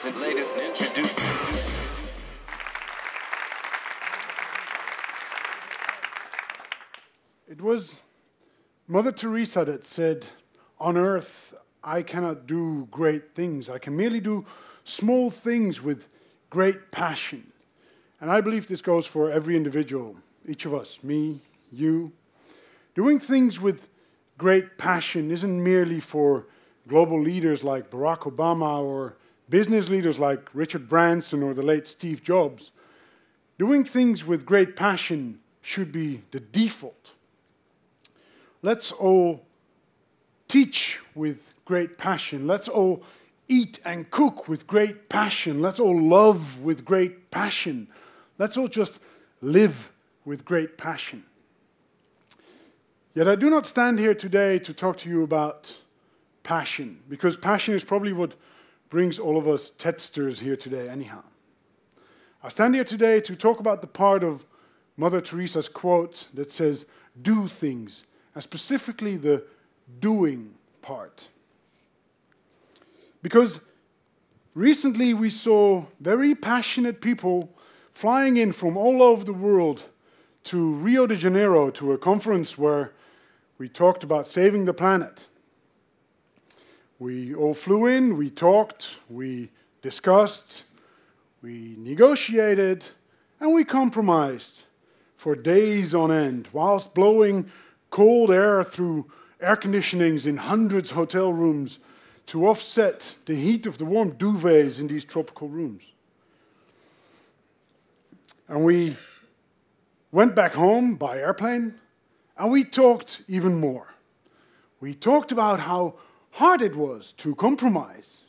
ladies and introduce. It was Mother Teresa that said, "On earth, I cannot do great things. I can merely do small things with great passion." And I believe this goes for every individual, each of us, me, you. Doing things with great passion isn't merely for global leaders like Barack Obama or business leaders like Richard Branson or the late Steve Jobs. Doing things with great passion should be the default. Let's all teach with great passion. Let's all eat and cook with great passion. Let's all love with great passion. Let's all just live with great passion. Yet I do not stand here today to talk to you about passion, because passion is probably what brings all of us TEDsters here today anyhow. I stand here today to talk about the part of Mother Teresa's quote that says, "Do things," and specifically the doing part. Because recently we saw very passionate people flying in from all over the world to Rio de Janeiro to a conference where we talked about saving the planet. We all flew in, we talked, we discussed, we negotiated, and we compromised for days on end, whilst blowing cold air through air conditionings in hundreds of hotel rooms to offset the heat of the warm duvets in these tropical rooms. And we went back home by airplane, and we talked even more. We talked about how hard it was to compromise.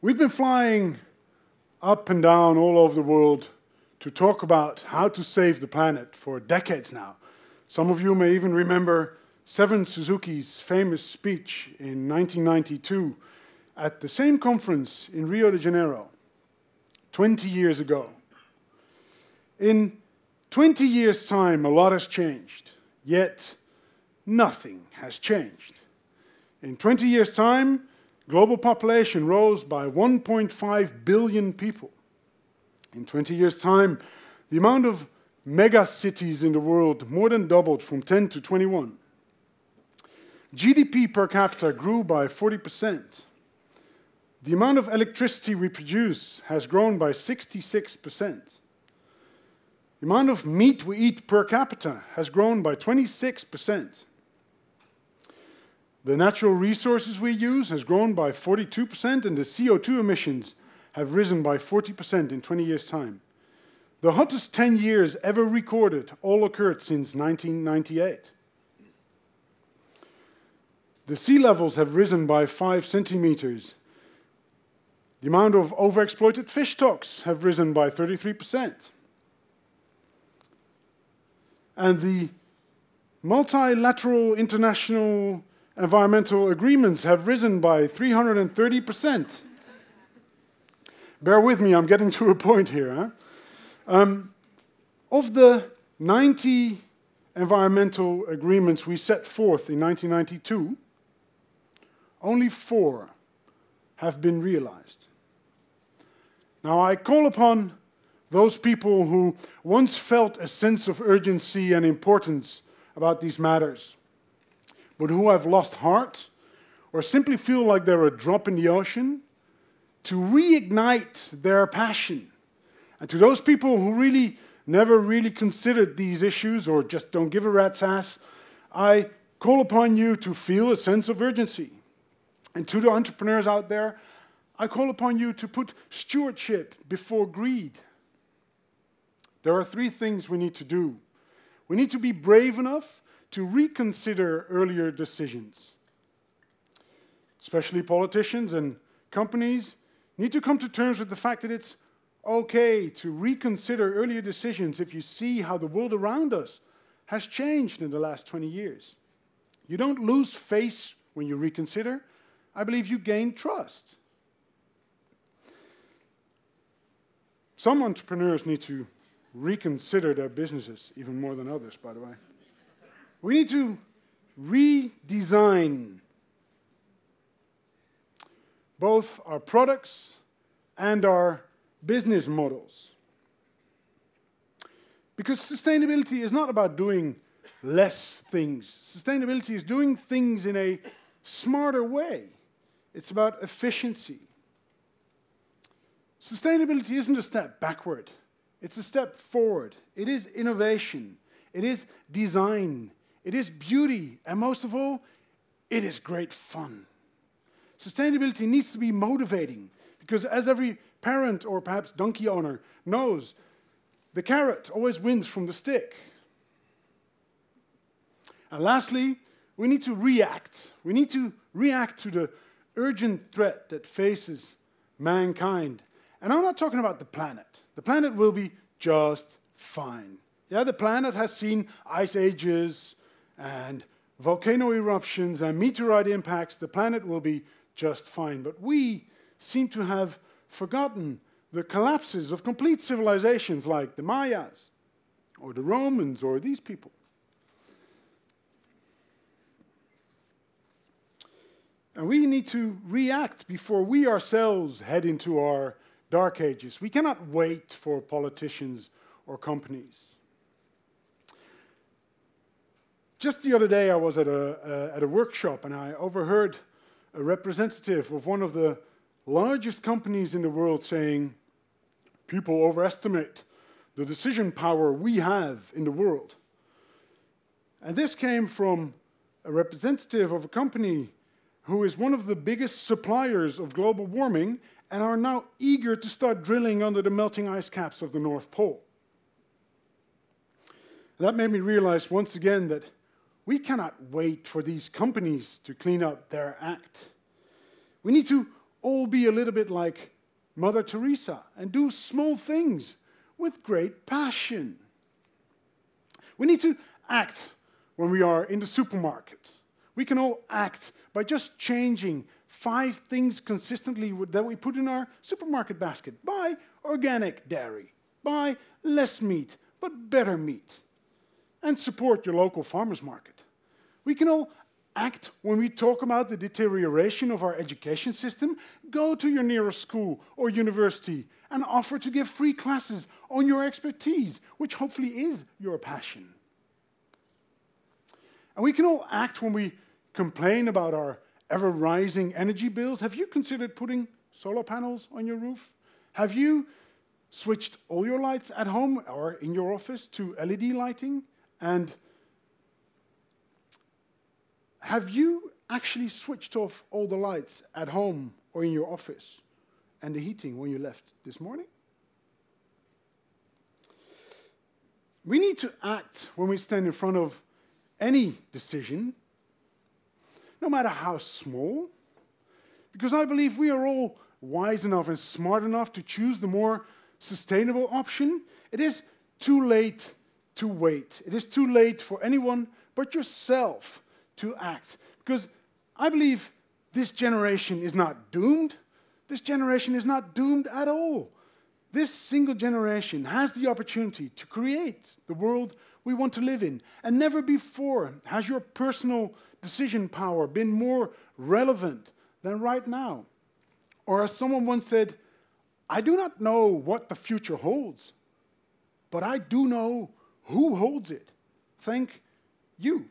We've been flying up and down all over the world to talk about how to save the planet for decades now. Some of you may even remember Seven Suzuki's famous speech in 1992 at the same conference in Rio de Janeiro, 20 years ago. In 20 years' time, a lot has changed, yet nothing has changed. In 20 years' time, global population rose by 1.5 billion people. In 20 years' time, the amount of mega-cities in the world more than doubled from 10 to 21. GDP per capita grew by 40%. The amount of electricity we produce has grown by 66%. The amount of meat we eat per capita has grown by 26%. The natural resources we use has grown by 42%, and the CO2 emissions have risen by 40% in 20 years' time. The hottest 10 years ever recorded all occurred since 1998. The sea levels have risen by 5 centimeters. The amount of overexploited fish stocks have risen by 33%. And the multilateral international environmental agreements have risen by 330%. Bear with me, I'm getting to a point here. Of the 90 environmental agreements we set forth in 1992, only 4 have been realized. Now, I call upon those people who once felt a sense of urgency and importance about these matters, but who have lost heart or simply feel like they're a drop in the ocean, to reignite their passion. And to those people who really never really considered these issues or just don't give a rat's ass, I call upon you to feel a sense of urgency. And to the entrepreneurs out there, I call upon you to put stewardship before greed. There are 3 things we need to do. We need to be brave enough to reconsider earlier decisions. Especially politicians and companies need to come to terms with the fact that it's okay to reconsider earlier decisions if you see how the world around us has changed in the last 20 years. You don't lose face when you reconsider. I believe you gain trust. Some entrepreneurs need to reconsider their businesses, even more than others, by the way. We need to redesign both our products and our business models. Because sustainability is not about doing less things. Sustainability is doing things in a smarter way. It's about efficiency. Sustainability isn't a step backward. It's a step forward. It is innovation. It is design. It is beauty. And most of all, it is great fun. Sustainability needs to be motivating because as every parent or perhaps donkey owner knows, the carrot always wins from the stick. And lastly, we need to react. We need to react to the urgent threat that faces mankind. And I'm not talking about the planet. The planet will be just fine. Yeah, the planet has seen ice ages and volcano eruptions and meteorite impacts. The planet will be just fine. But we seem to have forgotten the collapses of complete civilizations like the Mayas or the Romans or these people. And we need to react before we ourselves head into our dark ages. We cannot wait for politicians or companies. Just the other day I was at a workshop and I overheard a representative of one of the largest companies in the world saying, "People overestimate the decision power we have in the world." And this came from a representative of a company who is one of the biggest suppliers of global warming and are now eager to start drilling under the melting ice caps of the North Pole. That made me realize once again that we cannot wait for these companies to clean up their act. We need to all be a little bit like Mother Teresa and do small things with great passion. We need to act when we are in the supermarket. We can all act by just changing 5 things consistently that we put in our supermarket basket. Buy organic dairy. Buy less meat, but better meat. And support your local farmers market. We can all act when we talk about the deterioration of our education system. Go to your nearest school or university and offer to give free classes on your expertise, which hopefully is your passion. And we can all act when we complain about our ever-rising energy bills. Have you considered putting solar panels on your roof? Have you switched all your lights at home or in your office to LED lighting? And have you actually switched off all the lights at home or in your office and the heating when you left this morning? We need to act when we stand in front of any decision, no matter how small, because I believe we are all wise enough and smart enough to choose the more sustainable option. It is too late to wait. It is too late for anyone but yourself to act, because I believe this generation is not doomed. This generation is not doomed at all. This single generation has the opportunity to create the world we want to live in, and never before has your personal decision power been more relevant than right now. Or as someone once said, "I do not know what the future holds, but I do know who holds it." Thank you.